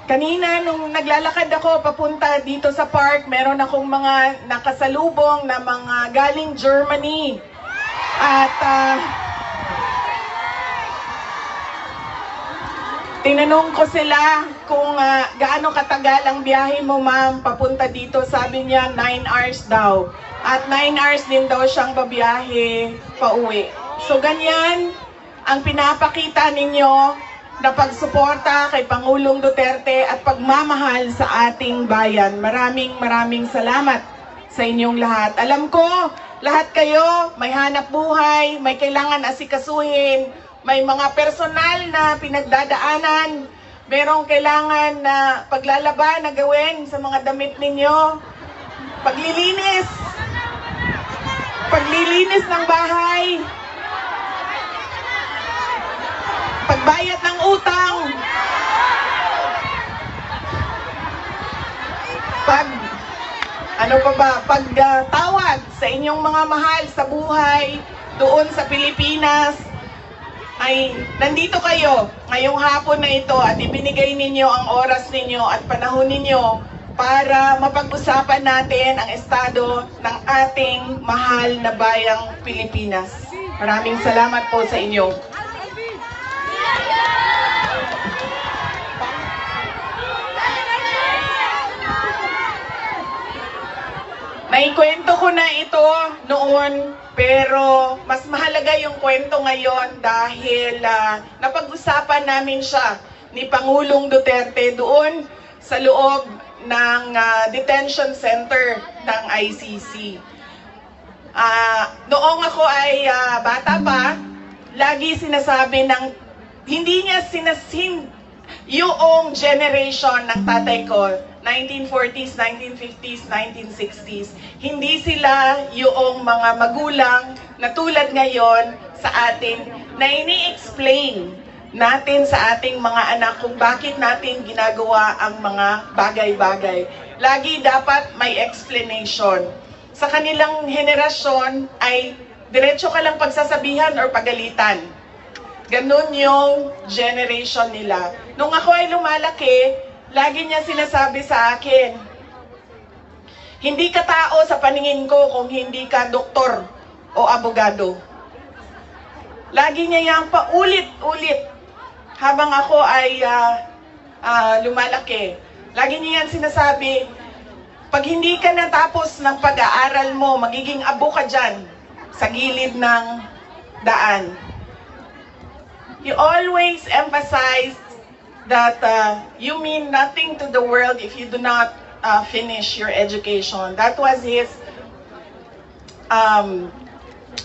Kanina, nung naglalakad ako papunta dito sa park, meron akong mga nakasalubong na mga galing Germany. At tinanong ko sila kung gaano katagal ang biyahe mo, ma'am, papunta dito. Sabi niya, 9 hours daw. At 9 hours din daw siyang babiyahe pauwi. So ganyan ang pinapakita ninyo na pagsuporta kay Pangulong Duterte at pagmamahal sa ating bayan. Maraming salamat sa inyong lahat. Alam ko, lahat kayo may hanap buhay, may kailangan asikasuhin, may mga personal na pinagdadaanan, merong kailangan na paglalaban na gawin sa mga damit ninyo, paglilinis ng bahay, pagbayad ng utang, pagtawad sa inyong mga mahal sa buhay doon sa Pilipinas. Ay nandito kayo ngayong hapon na ito at ibinigay ninyo ang oras ninyo at panahon ninyo para mapag-usapan natin ang estado ng ating mahal na bayang Pilipinas. Maraming salamat po sa inyo. Naikwento ko na ito noon, pero mas mahalaga yung kwento ngayon dahil napag-usapan namin siya ni Pangulong Duterte doon sa loob ng detention center ng ICC. Noong ako ay bata pa, lagi sinasabi ng hindi niya yung generation ng tatay ko, 1940s, 1950s, 1960s, hindi sila yung mga magulang na tulad ngayon sa atin na ini-explain natin sa ating mga anak kung bakit natin ginagawa ang mga bagay-bagay. Lagi dapat may explanation. Sa kanilang henerasyon ay diretso ka lang pagsasabihan or pagalitan. Ganun yung generation nila. Nung ako ay lumalaki, lagi niya sinasabi sa akin, hindi ka tao sa paningin ko kung hindi ka doktor o abogado. Lagi niya yan paulit-ulit habang ako ay lumalaki. Lagi niya yan sinasabi, pag hindi ka natapos ng pag-aaral mo, magiging abo ka dyan sa gilid ng daan. You always emphasize that you mean nothing to the world if you do not finish your education. That was his,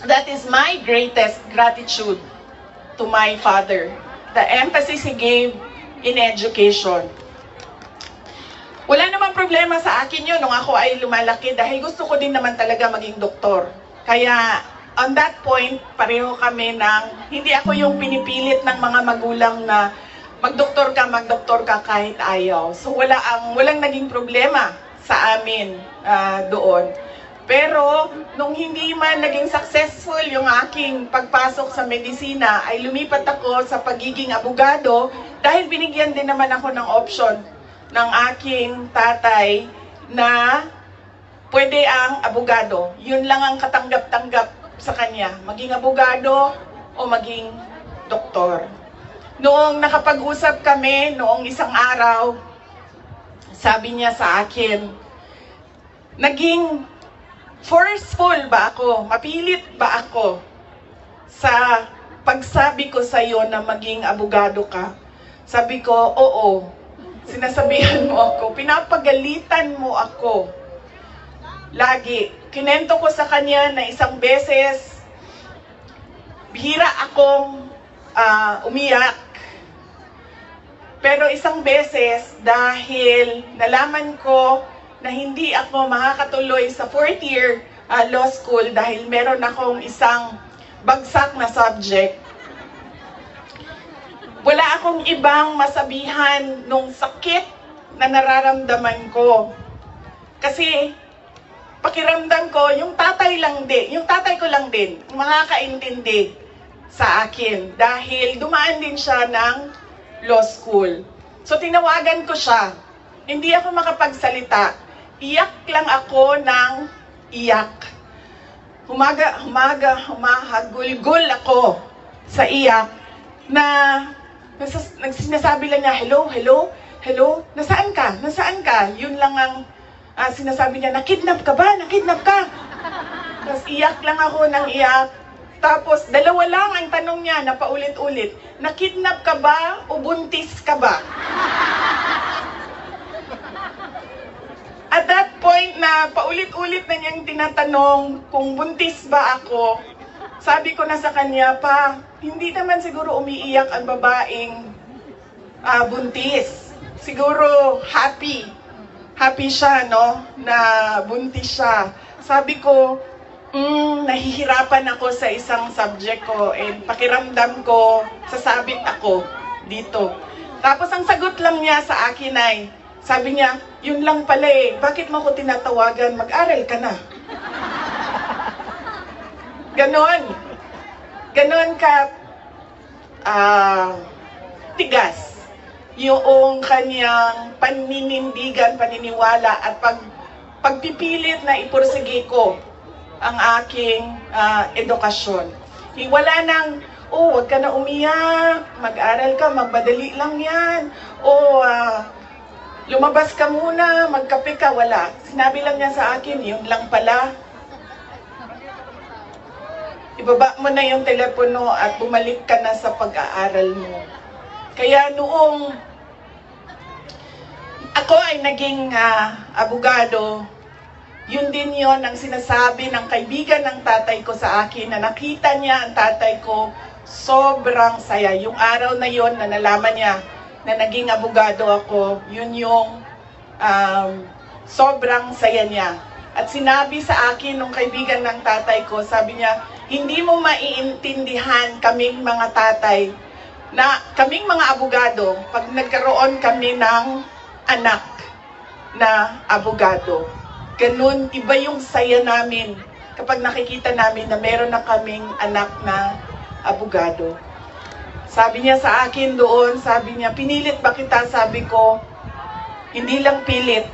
that is my greatest gratitude to my father. The emphasis he gave in education. Wala namang problema sa akin yun nung ako ay lumalaki dahil gusto ko din naman talaga maging doktor. Kaya on that point, pareho kami ng, hindi ako yung pinipilit ng mga magulang na magdoktor ka kahit ayaw. So walang naging problema sa amin doon. Pero nung hindi man naging successful yung aking pagpasok sa medisina, ay lumipat ako sa pagiging abogado dahil binigyan din naman ako ng option ng aking tatay na pwede ang abogado. Yun lang ang katanggap-tanggap sa kanya, maging abogado o maging doktor. Noong nakapag-usap kami, noong isang araw, sabi niya sa akin, naging forceful ba ako? Mapilit ba ako sa pagsabi ko sa iyo na maging abogado ka? Sabi ko, oo. Sinasabihan mo ako, pinapagalitan mo ako. Lagi, kinento ko sa kanya na isang beses, bihira akong umiyak. Pero isang beses, dahil nalaman ko na hindi ako makakatuloy sa 4th year law school dahil meron akong isang bagsak na subject. Wala akong ibang masabihan nung sakit na nararamdaman ko. Kasi pakiramdam ko, yung tatay ko lang din, makakaintindi sa akin dahil dumaan din siya ng law school. So tinawagan ko siya. Hindi ako makapagsalita. Iyak lang ako ng iyak. Humahagulgul ako sa iyak na sinasabi lang niya, hello, hello, hello, nasaan ka? Nasaan ka? Yun lang ang sinasabi niya, nakidnap ka ba? Nakidnap ka? Tapos iyak lang ako ng iyak. Tapos dalawa lang ang tanong niya na paulit-ulit, nakidnap ka ba o buntis ka ba? At that point na paulit-ulit na niyang tinatanong kung buntis ba ako, sabi ko na sa kanya, pa, hindi naman siguro umiiyak ang babaeng buntis. Siguro happy. Happy siya, no? Na buntis siya. Sabi ko, nahihirapan ako sa isang subject ko and pakiramdam ko, sasabit ako dito. Tapos ang sagot lang niya sa akin ay, sabi niya, yun lang pala eh, bakit mo ko tinatawagan? Mag-aral ka na. Ganon. Ganon ka tigas yung kanyang paninindigan, paniniwala at pagpipilit na ipursige ko ang aking edukasyon. Wala nang, wag ka na umiyak, mag-aral ka, magbadali lang yan, lumabas ka muna, magkape ka, wala. Sinabi lang niya sa akin, yun lang pala. Ibaba mo na yung telepono at bumalik ka na sa pag-aaral mo. Kaya noong ako ay naging abogado, yun din yon ang sinasabi ng kaibigan ng tatay ko sa akin na nakita niya ang tatay ko, sobrang saya. Yung araw na yon na nalaman niya na naging abogado ako, yun yung sobrang saya niya. At sinabi sa akin nung kaibigan ng tatay ko, sabi niya, hindi mo maiintindihan kaming mga tatay, na kaming mga abogado, pag nagkaroon kami ng anak na abogado. Ganun, iba yung saya namin kapag nakikita namin na meron na kaming anak na abogado. Sabi niya sa akin doon, sabi niya, pinilit ba kita? Sabi ko, hindi lang pilit.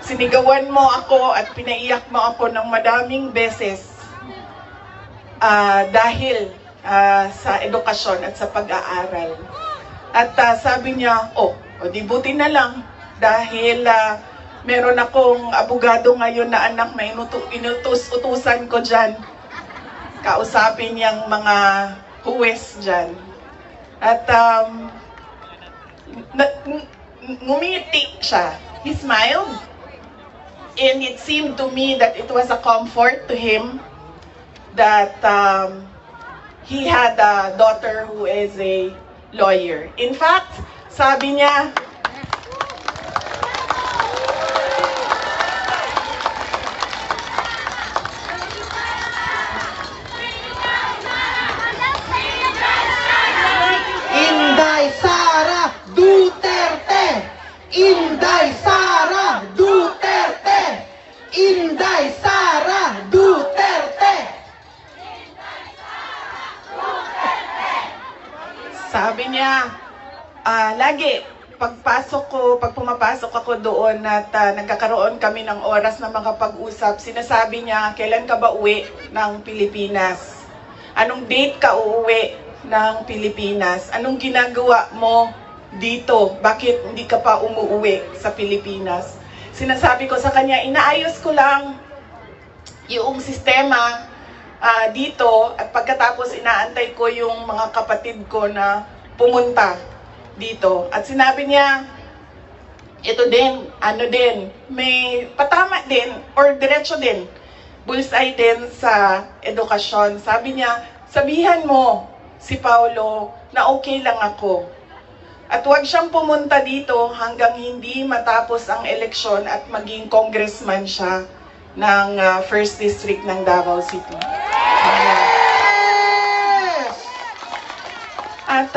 Sinigawan mo ako at pinaiyak mo ako ng madaming beses dahil sa edukasyon at sa pag-aaral. At sabi niya, di buti na lang dahil meron akong abogado ngayon na anak na inutos-utusan ko dyan. Kausapin niyang mga huwes dyan. At ngumiti siya. He smiled. And it seemed to me that it was a comfort to him that he had a daughter who is a lawyer. In fact, sabi niya, Inday Sara Duterte! Inday Sara Duterte! Inday Sara Duterte! sabi niya, lagi, pag pumapasok ako doon at nagkakaroon kami ng oras na makapag-usap, sinasabi niya, kailan ka ba uwi ng Pilipinas? Anong date ka uuwi ng Pilipinas? Anong ginagawa mo dito? Bakit hindi ka pa umuwi sa Pilipinas? Sinasabi ko sa kanya, inaayos ko lang yung sistema dito at pagkatapos inaantay ko yung mga kapatid ko na pumunta dito. At sinabi niya, ito din, may patama din or diretso din, bullseye din sa edukasyon. Sabi niya, sabihan mo si Paulo na okay lang ako. At huwag siyang pumunta dito hanggang hindi matapos ang eleksyon at maging congressman siya ng 1st District ng Davao City. At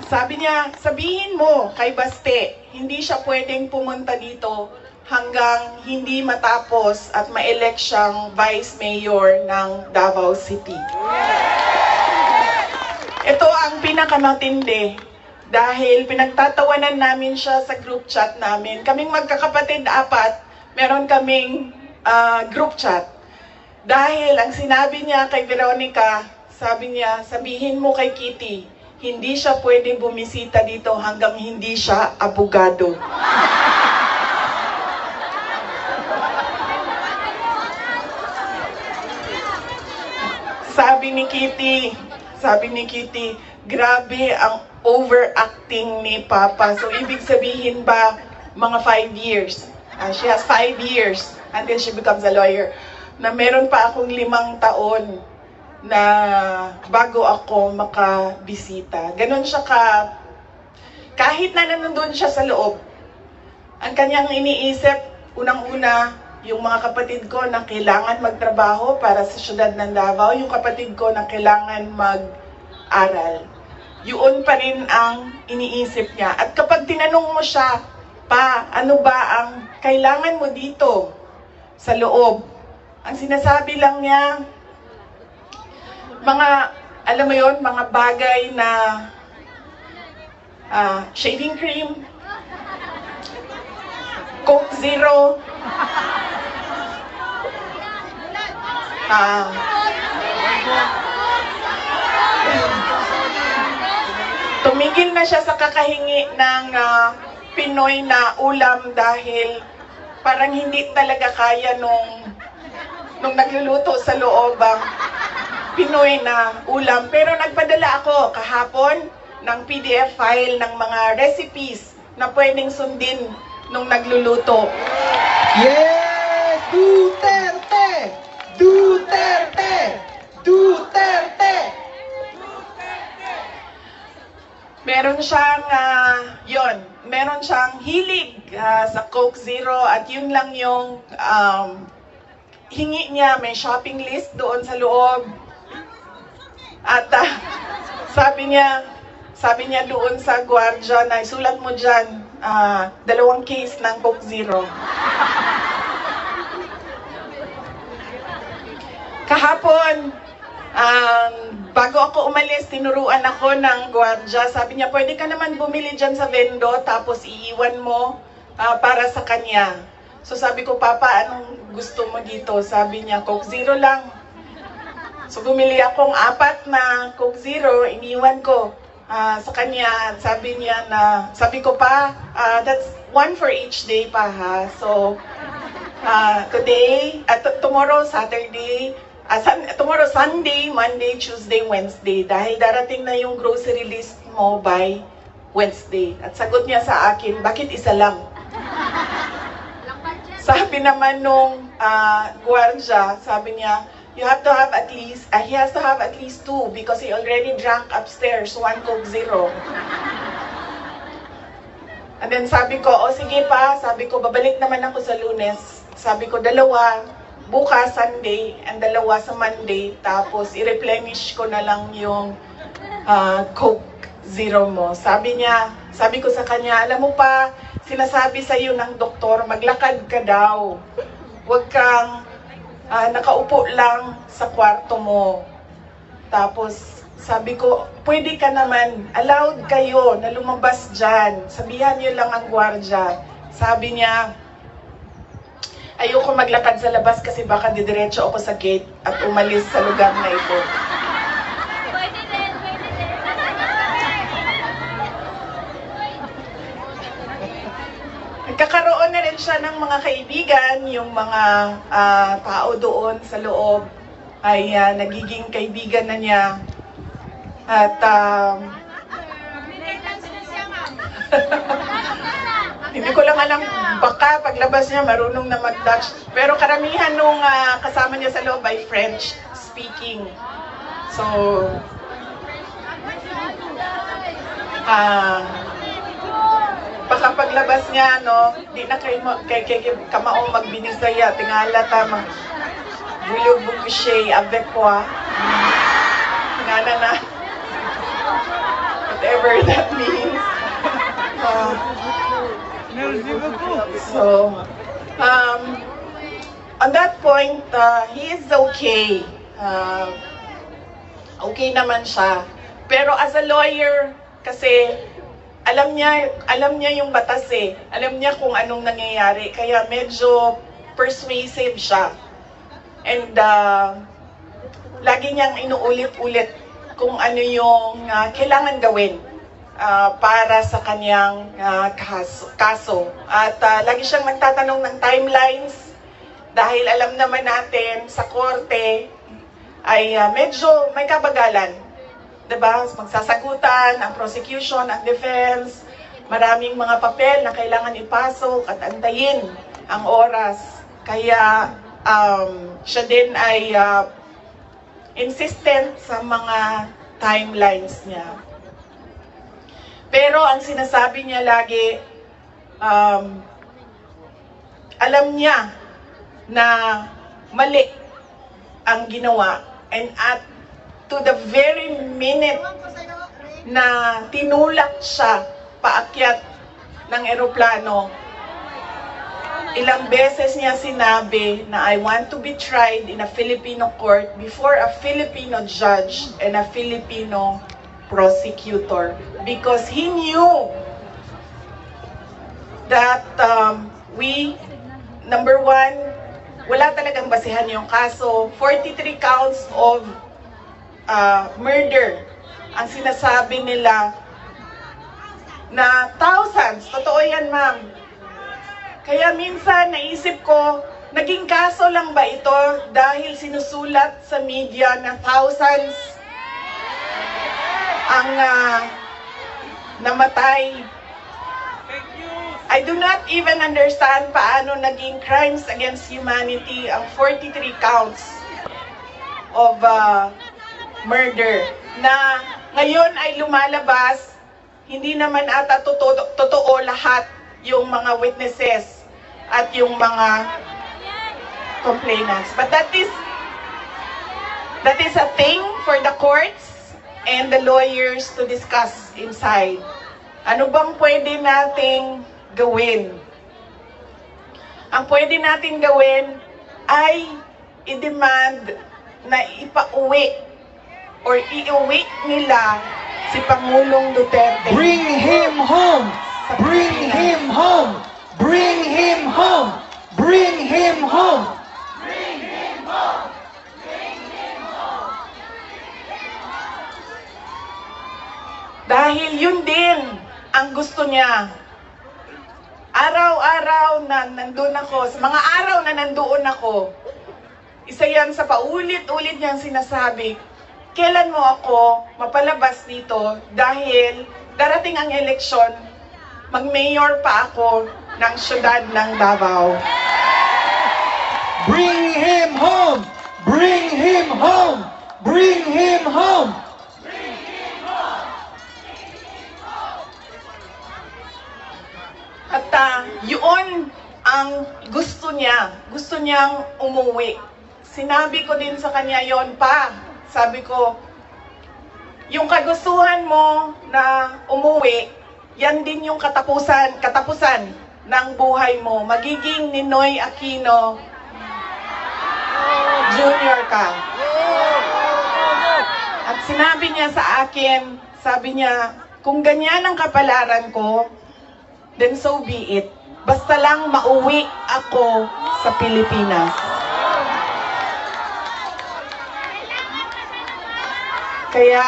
sabi niya, sabihin mo kay Baste, hindi siya pwedeng pumunta dito hanggang hindi matapos at ma-elect siyang Vice Mayor ng Davao City. Ito ang pinakamatindi Dahil pinagtatawanan namin siya sa group chat namin. Kaming magkakapatid 4, meron kaming group chat. Dahil ang sinabi niya kay Veronica, sabi niya, sabihin mo kay Kitty, hindi siya pwede bumisita dito hanggang hindi siya abogado. Sabi ni Kitty, grabe ang overacting ni Papa. So, ibig sabihin ba, mga 5 years. She has 5 years until she becomes a lawyer. Na meron pa akong 5 taon na bago ako makabisita. Ganon siya kahit na nandun siya sa loob, ang kanyang iniisip, unang-una, yung mga kapatid ko na kailangan magtrabaho para sa syudad ng Davao, yung kapatid ko na kailangan mag-aral. Yun pa rin ang iniisip niya. At kapag tinanong mo siya, pa, ano ba ang kailangan mo dito sa loob? Ang sinasabi lang niya, alam mo yon, mga bagay na shaving cream, Coke Zero, tumigil na siya sa kakahingi ng Pinoy na ulam dahil parang hindi talaga kaya nung nagluluto sa loob ang Pinoy na ulam. Pero nagpadala ako kahapon ng PDF file ng mga recipes na pwedeng sundin nung nagluluto. Yes! Duterte! Duterte! Duterte! Meron siyang, meron siyang hilig sa Coke Zero at yun lang yung hingi niya. May shopping list doon sa loob. At sabi niya doon sa gwardiya na isulat mo dyan, 2 case ng Coke Zero. Kahapon, bago ako umalis, tinuruan ako ng gwardiya. Sabi niya, pwede ka naman bumili dyan sa vendo, tapos iiwan mo para sa kanya. So sabi ko, Papa, anong gusto mo dito? Sabi niya, Coke Zero lang. So bumili akong 4 na Coke Zero, iniwan ko sa kanya. Sabi ko pa, that's 1 for each day pa ha. So today, tomorrow, Saturday, tomorrow, Sunday, Monday, Tuesday, Wednesday. Dahil darating na yung grocery list mo by Wednesday. At sagot niya sa akin, bakit isa lang? Sabi naman nung gwardiya, sabi niya, he has to have at least 2 because he already drank upstairs 1 Coke Zero. And then sabi ko, sige pa, sabi ko, babalik naman ako sa Lunes. Sabi ko, 2 bukas Sunday and 2 sa Monday, tapos i-replenish ko na lang yung Coke Zero mo. Sabi ko sa kanya, alam mo pa, sinasabi sa iyo ng doktor, maglakad ka daw. Huwag kang nakaupo lang sa kwarto mo. Tapos sabi ko, pwede ka naman, allowed kayo na lumabas dyan. Sabihan niyo lang ang gwardiya. Sabi niya, ayoko maglakad sa labas kasi baka didiretso ako sa gate at umalis sa lugar na ito. Nagkakaroon na rin siya ng mga kaibigan, yung mga tao doon sa loob ay nagiging kaibigan na niya. At hindi ko lang alam, baka paglabas niya marunong na mag-Dutch. Pero karamihan nung kasama niya sa loob ay French speaking. So, baka paglabas niya, di na kay kamaong magbinisaya, tingala tamang bulog bukushay, avec quoi. Tingala na. Whatever that means. So, on that point, he is okay. Okay naman siya. Pero as a lawyer, kasi alam niya yung batas eh. Alam niya kung anong nangyayari. Kaya medyo persuasive siya. And lagi niyang inuulit-ulit kung ano yung kailangan gawin para sa kanyang kaso. At lagi siyang nagtatanong ng timelines dahil alam naman natin sa korte ay medyo may kabagalan. Diba? Magsasagutan ang prosecution, ang defense, maraming mga papel na kailangan ipasok at antayin ang oras. Kaya siya din ay insistent sa mga timelines niya. Pero ang sinasabi niya lagi, alam niya na mali ang ginawa. And at to the very minute na tinulak siya paakyat ng eroplano, ilang beses niya sinabi na I want to be tried in a Filipino court before a Filipino judge and a Filipino prosecutor. Because he knew that number one, wala talagang basihan yung kaso. 43 counts of murder. Ang sinasabi nila na thousands. Totoo yan, ma'am. Kaya minsan naisip ko, naging kaso lang ba ito dahil sinusulat sa media na thousands ang namatay. I do not even understand paano naging crimes against humanity ang 43 counts of murder na ngayon ay lumalabas, hindi naman ata totoo lahat yung mga witnesses at yung mga complainants. But that is a thing for the courts and the lawyers to discuss inside. Ano bang pwede nating gawin? Ang pwede natin gawin ay i-demand na ipauwi or iuwi nila si Pangulong Duterte. Bring him home! Bring him home! Bring him home! Bring him home! Bring him home! Bring him home! Dahil yun din ang gusto niya. Araw-araw na nandun ako, sa mga araw na nandoon ako, isa yan sa paulit-ulit niyang sinasabi, kailan mo ako mapalabas dito dahil darating ang eleksyon, mag-mayor pa ako ng syudad ng Davao. Bring him home! Bring him home! Bring him home! Bring him home! At yun ang gusto niya. Gusto niyang umuwi. Sinabi ko din sa kanya yon pa. Sabi ko, yung kagustuhan mo na umuwi, yan din yung katapusan ng buhay mo. Magiging Ninoy Aquino Jr. ka. At sinabi niya sa akin, sabi niya, kung ganyan ang kapalaran ko, then so be it. Basta lang mauwi ako sa Pilipinas. Kaya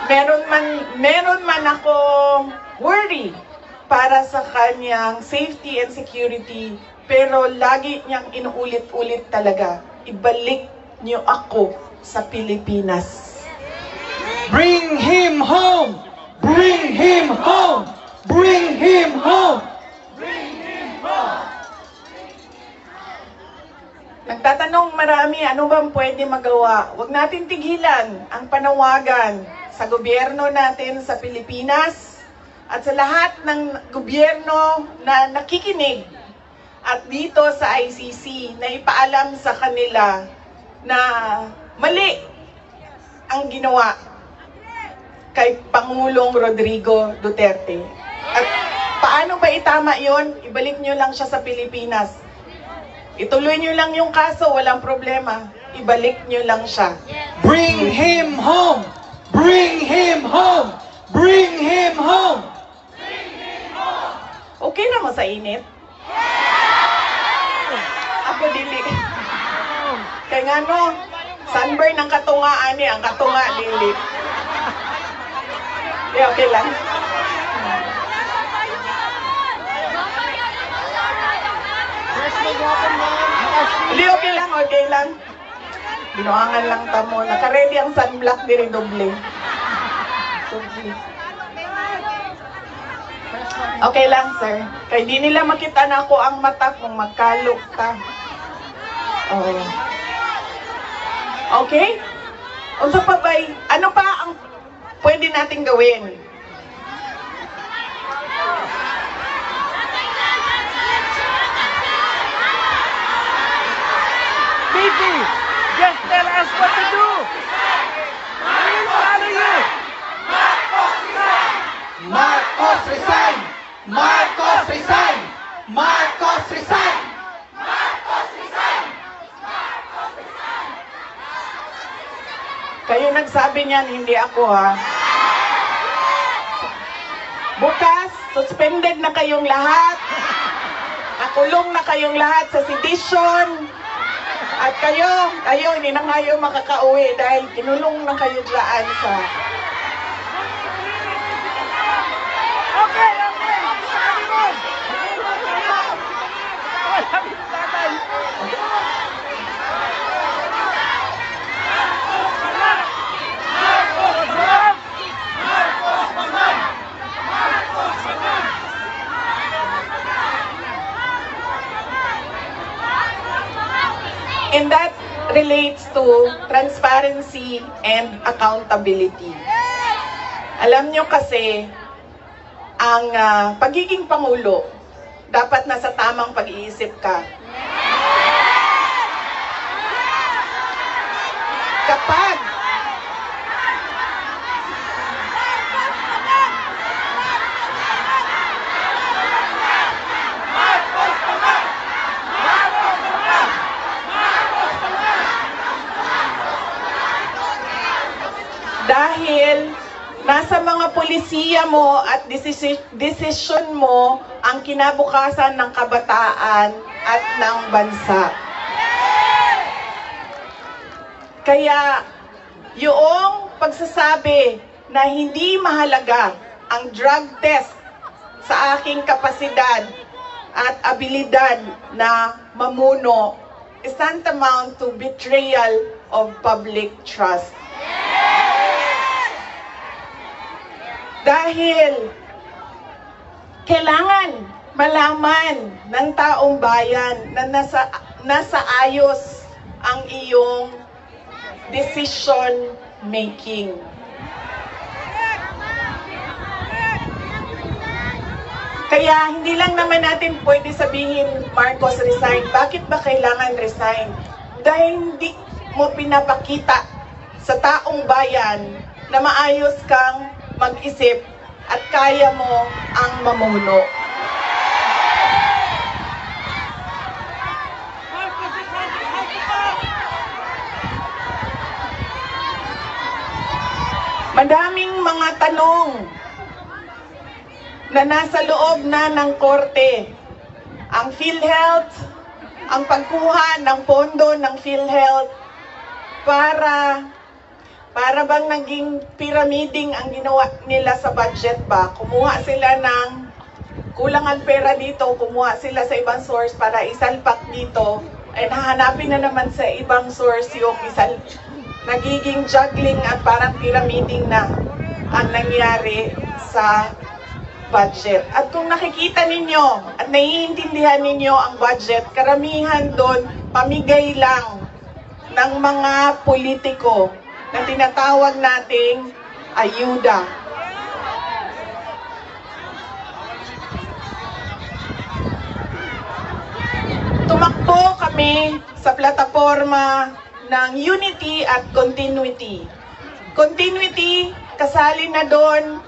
meron man ako worry para sa kanyang safety and security, pero lagi niyang inuulit-ulit talaga, ibalik niyo ako sa Pilipinas. Bring him home! Bring him home! Bring him home! Bring him home! Nagtatanong marami, ano bang pwede magawa? Huwag natin tigilan ang panawagan sa gobyerno natin sa Pilipinas at sa lahat ng gobyerno na nakikinig at dito sa ICC na ipaalam sa kanila na mali ang ginawa kay Pangulong Rodrigo Duterte. At paano ba itama yon? Ibalik nyo lang siya sa Pilipinas. Ituloy nyo lang yung kaso, walang problema. Ibalik nyo lang siya. Bring him home! Bring him home! Bring him home! Okay na mo sa init? Ako dili. Kaya nga no, sunburn ang katungaan ni, ang katunga dili. Okay lang. Hindi, okay lang, okay lang. Binuangan lang tamo. Naka-ready ang sunblock diri doble. Okay lang, sir. Kaya di nila makita na ako ang mata kung magkalok ka. Oh. Okay? Unsa pa ba'y, ano pa ang pwede nating gawin? Vicky, just tell us what to do. We will follow you. Marcos resign! Marcos resign! Marcos resign! Kayo nagsabi niyan, hindi ako ha. Bukas, suspended na kayong lahat. Nakulong na kayong lahat sa sedition. At kayo, hindi na kayo makakauwi dahil kinulong na kayo dyan sa... Okay, okay. Sabi mo. Sabi mo, tatay. And that relates to transparency and accountability. Alam nyo kasi, ang pagiging Pangulo, dapat nasa tamang pag-iisip ka. Kapag dahil nasa mga polisiya mo at desisyon mo ang kinabukasan ng kabataan at ng bansa. Kaya yung pagsasabi na hindi mahalaga ang drug test sa aking kapasidad at abilidad na mamuno is tantamount to betrayal of public trust. Dahil kailangan malaman ng taong bayan na nasa ayos ang iyong decision making. Kaya hindi lang naman natin pwede sabihin, Marcos resign. Bakit ba kailangan resign? Dahil hindi mo pinapakita sa taong bayan na maayos kang mag-isip at kaya mo ang mamuno. Madaming mga tanong na nasa loob na ng korte. Ang PhilHealth, ang pagkuha ng pondo ng PhilHealth para bang naging pyramiding ang ginawa nila sa budget ba? Kumuha sila ng kulangan pera dito, kumuha sila sa ibang source para isalpak dito, and hahanapin na naman sa ibang source yung nagiging juggling at parang pyramiding na ang nangyari sa budget. At kung nakikita ninyo at naiintindihan ninyo ang budget, karamihan doon pamigay lang ng mga politiko na tinatawag nating ayuda. Tumakbo kami sa plataforma ng unity at continuity. Continuity, kasali na doon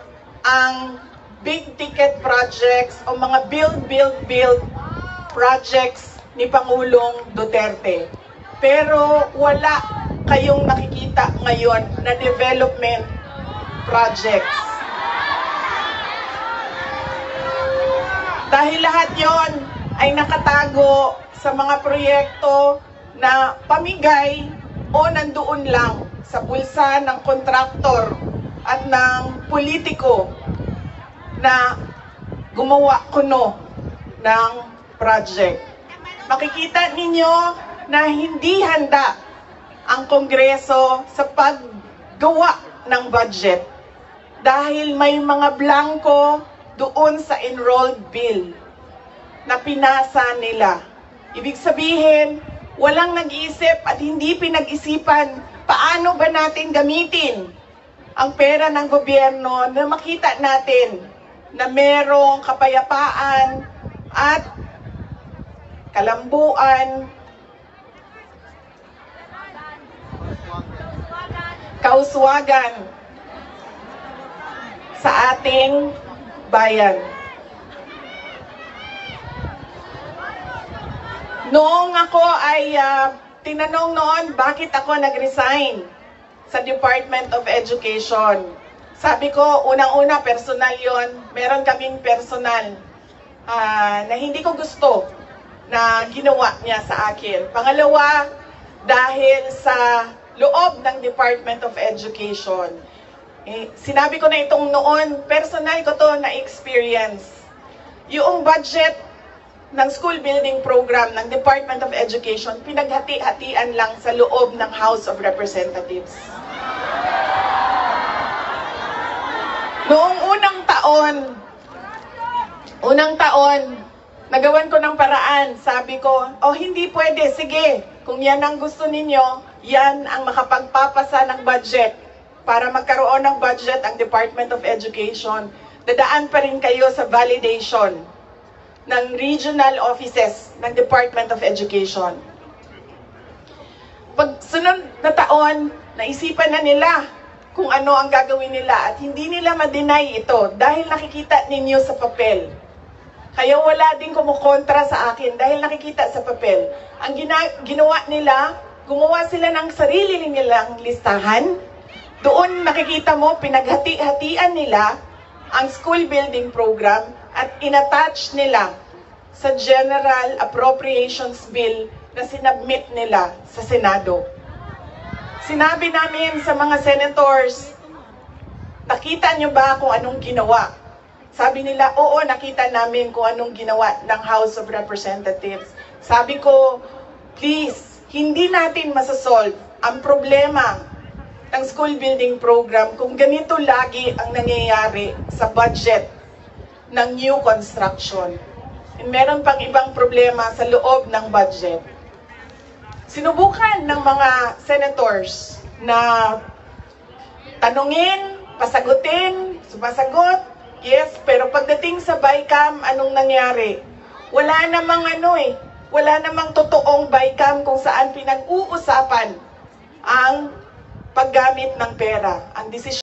ang big ticket projects o mga build projects ni Pangulong Duterte. Pero wala kayong nakikita ngayon na development projects. Dahil lahat yon ay nakatago sa mga proyekto na pamigay o nandoon lang sa bulsa ng kontraktor at ng politiko na gumawa kuno ng project. Makikita ninyo na hindi handa ang Kongreso sa paggawa ng budget dahil may mga blanco doon sa enrolled bill na pinasa nila. Ibig sabihin, walang nag-iisip at hindi pinag-isipan paano ba natin gamitin ang pera ng gobyerno na makita natin na merong kapayapaan at kalambuan, kauswagan sa ating bayan. Noong ako ay tinanong noon bakit ako nag-resign sa Department of Education. Sabi ko, unang-una, personal yon. Meron kaming personal na hindi ko gusto na ginawa niya sa akin. Pangalawa, dahil sa loob ng Department of Education. Sinabi ko na itong noon, personal ko to na experience. Yung budget ng school building program ng Department of Education, pinaghati-hatian lang sa loob ng House of Representatives. Noong unang taon, nagawan ko ng paraan. Sabi ko, hindi pwede, sige, kung yan ang gusto ninyo, yan ang makapagpapasa ng budget. Para magkaroon ng budget ang Department of Education, dadaan pa rin kayo sa validation ng regional offices ng Department of Education. Pag sunod na taon, naisipan na nila kung ano ang gagawin nila at hindi nila ma-deny ito dahil nakikita ninyo sa papel. Kaya wala din kumukontra sa akin dahil nakikita sa papel. Ang ginawa nila, gumawa sila ng sarili nilang listahan. Doon nakikita mo, pinaghati-hatian nila ang school building program at inattach nila sa General Appropriations Bill na sinabmit nila sa Senado. Sinabi namin sa mga senators, nakita nyo ba kung anong ginawa? Sabi nila, oo, nakita namin kung anong ginawa ng House of Representatives. Sabi ko, please, hindi natin masasolve ang problema ng school building program kung ganito lagi ang nangyayari sa budget ng new construction. And meron pang ibang problema sa loob ng budget. Sinubukan ng mga senators na tanungin, pasagutin, sumasagot, yes, pero pagdating sa BICAM, anong nangyari? Wala namang wala namang totoong BICAM kung saan pinag-uusapan ang paggamit ng pera. Ang desisyon